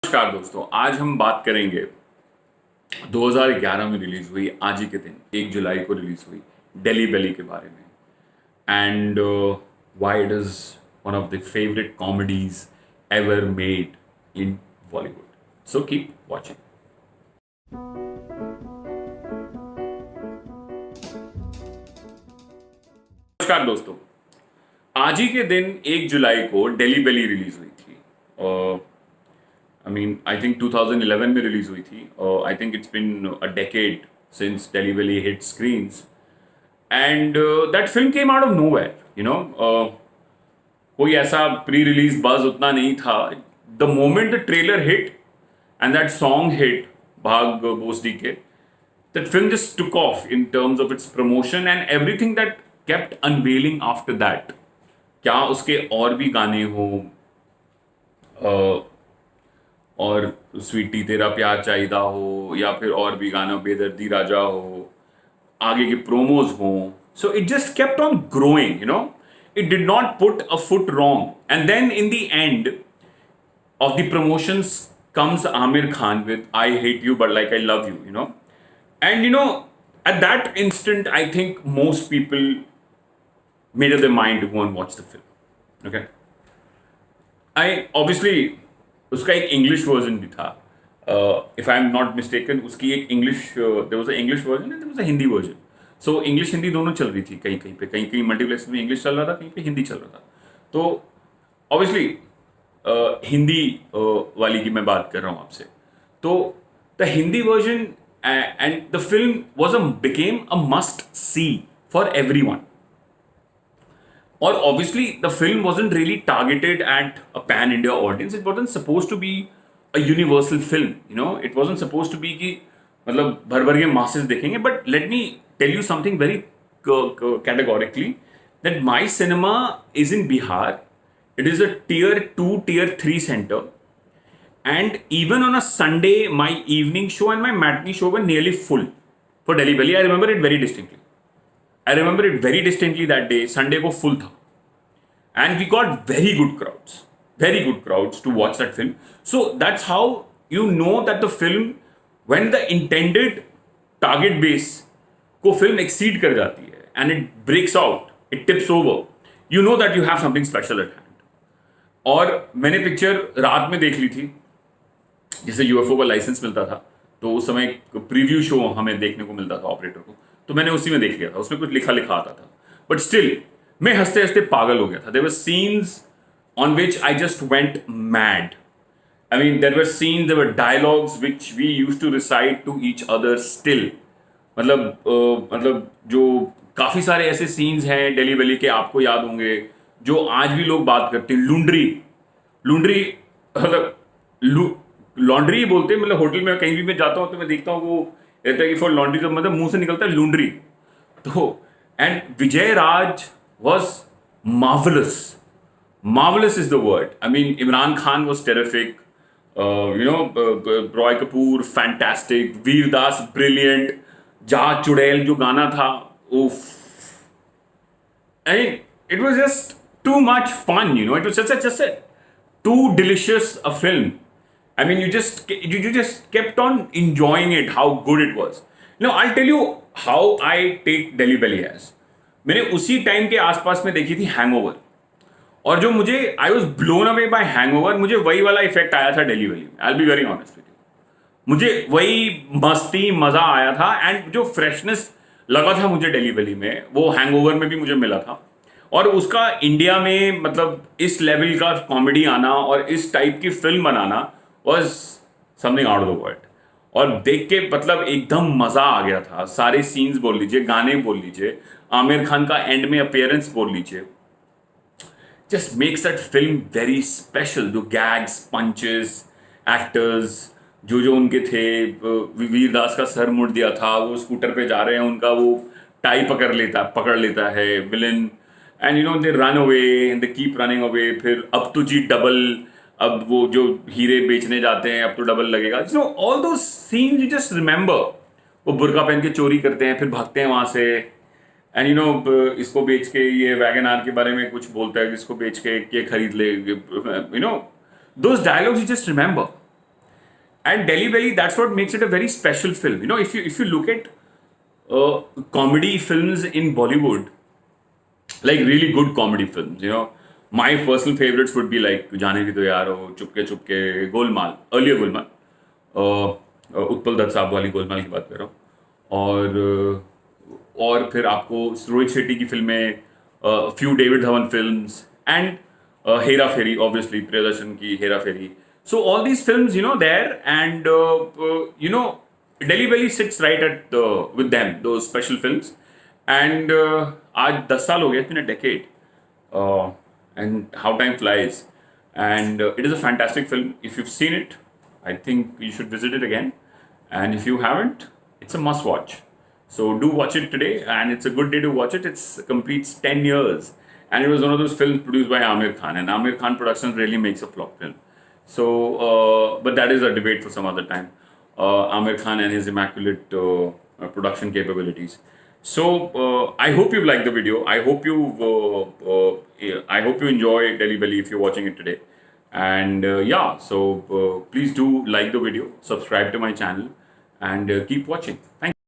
नमस्कार दोस्तों, आज हम बात करेंगे 2011 में रिलीज हुई आज ही के दिन 1 जुलाई को रिलीज हुई दिल्ली वैली के बारे में and why it is one of the favourite comedies ever made in Bollywood. So keep watching. नमस्कार दोस्तों, आज ही के दिन 1 जुलाई को दिल्ली वैली रिलीज हुई थी। I think 2011 में रिलीज हुई थी। I think it's been a decade since Delhi Valley hit screens, and that film came out of nowhere. कोई ऐसा प्री रिलीज बज उतना नहीं था। The moment the trailer hit and that song hit, भाग बोसडी के, that film just took off in terms of its promotion and everything that kept unveiling after that. क्या उसके और भी गाने हो, और स्वीटी तेरा प्यार चाहिदा हो, या फिर और भी गाना बेदर्दी राजा हो, आगे के प्रोमोज हो, so it just kept on growing. It did not put a foot wrong and then in the end of the promotions comes Amir Khan with I hate you but like I love you, and at that instant I think most people made up their mind to go and watch the film. Okay, I obviously उसका एक English version भी था, if I am not mistaken. उसकी एक English, there was a English version and there was a Hindi version. So English Hindi दोनों चल रही थी, कहीं कहीं पे, कहीं कहीं मल्टीप्लेक्स में इंग्लिश चल रहा था, कहीं पे हिंदी चल रहा था। तो ऑब्वियसली हिंदी वाली की मैं बात कर रहा हूँ आपसे। तो the Hindi version and the film was became a must see for everyone. Or obviously, the film wasn't really targeted at a pan-India audience. It wasn't supposed to be a universal film. It wasn't supposed to be कि मतलब भर भर के masses देखेंगे. But let me tell you something very categorically that my cinema is in Bihar. It is a tier 2, tier 3 center. And even on a Sunday, my evening show and my matinee show were nearly full for Delhi Valley. I remember it very distinctly. I remember it very distinctly that day. Sunday को full था, and we got very good crowds to watch that film. So that's how you know that the film, when the intended target base को film exceed कर जाती है and it breaks out, it tips over, you know that you have something special at hand. और मैंने picture रात में देख ली थी, जिसे यूएफओ का लाइसेंस मिलता था, तो उस समय प्रीव्यू शो हमें देखने को मिलता था ऑपरेटर को, तो मैंने उसी में देख लिया था। उसमें कुछ लिखा आता था, बट स्टिल मैं हंसते हंसते पागल हो गया था। There were scenes on which I just went mad. I mean there were scenes, there were dialogues which we used to recite to each other still. मतलब जो काफी सारे ऐसे सीन्स हैं दिल्ली वैली के, आपको याद होंगे, जो आज भी लोग बात करते हैं। लुंड्री मतलब लॉन्ड्री बोलते हैं। मतलब होटल में कहीं भी मैं जाता हूँ तो मैं देखता हूँ वो कहता है कि फॉर लॉन्ड्री, तो मतलब मुंह से निकलता है लुंड्री। तो and Vijay Raj was marvelous is the word. I mean, Imran Khan was terrific. Roy Kapoor fantastic, Veer Das brilliant, जा चुड़ैल जो गाना था, oof. I mean, it was just too much fun. It was just a too delicious a film. I mean, you just kept on enjoying it, how good it was. I'll tell you how I take Delhi Belly as. मैंने उसी time के आसपास में देखी थी hangover, और जो मुझे I was blown away by hangover, मुझे वही वाला इफेक्ट आया था दिल्ली वैली में। I will be very honest with you, मुझे वही मस्ती मजा आया था, एंड जो फ्रेशनेस लगा था मुझे दिल्ली वैली में, वो हैंगओवर में भी मुझे मिला था। और उसका इंडिया में मतलब इस लेवल का कॉमेडी आना और इस टाइप की film banana was something out of the world. और देख के मतलब एकदम मजा आ गया था। सारे सीन्स बोल लीजिए, गाने बोल लीजिए, आमिर खान का एंड में अपीयरेंस बोल लीजिए, just makes that film very special. जो गैग्स, पंचेस, एक्टर्स जो उनके थे, वीर दास का सर मुड़ दिया था, वो स्कूटर पे जा रहे हैं, उनका वो टाई पकड़ लेता है villain, and they run away and they keep running away. फिर अब तो जी डबल, अब वो जो हीरे बेचने जाते हैं, अब तो डबल लगेगा। ऑल दो सीन्स यू जस्ट रिमेंबर। वो बुर्का पहन के चोरी करते हैं, फिर भागते हैं वहां से, एंड इसको बेच के, ये वैगन आर के बारे में कुछ बोलता है, इसको बेच के ये खरीद ले, those dialogues you just remember. And Delhi Belly, that's what makes it a very special film. If you look at comedy films in Bollywood, like really good comedy films, my personal favorites would be like Jaane Bhi To Yaar Ho, Chupke Chupke, Golmaal, earlier Golmaal, Utpal Dutt साहब वाली गोलमाल की बात कर रहा हूँ, और फिर आपको रोहित शेट्टी की फिल्में, few David Dhawan films, and Hera Pheri, obviously Priyadarshan की हेरा फेरी. So all these films, there, and Delhi Belly sits right at with them, those special films. And आज 10 साल हो गए, it's been a decade, and how time flies. And it is a fantastic film. If you've seen it, I think you should visit it again. And if you haven't, it's a must watch. So do watch it today, and it's a good day to watch it. It completes 10 years, and it was one of those films produced by Amir Khan, and Amir Khan Productions really makes a flop film. So, but that is a debate for some other time. Amir Khan and his immaculate production capabilities. So I hope you liked the video. I hope you enjoy Delhi Belly if you're watching it today. And yeah, so please do like the video, subscribe to my channel, and keep watching. Thank you.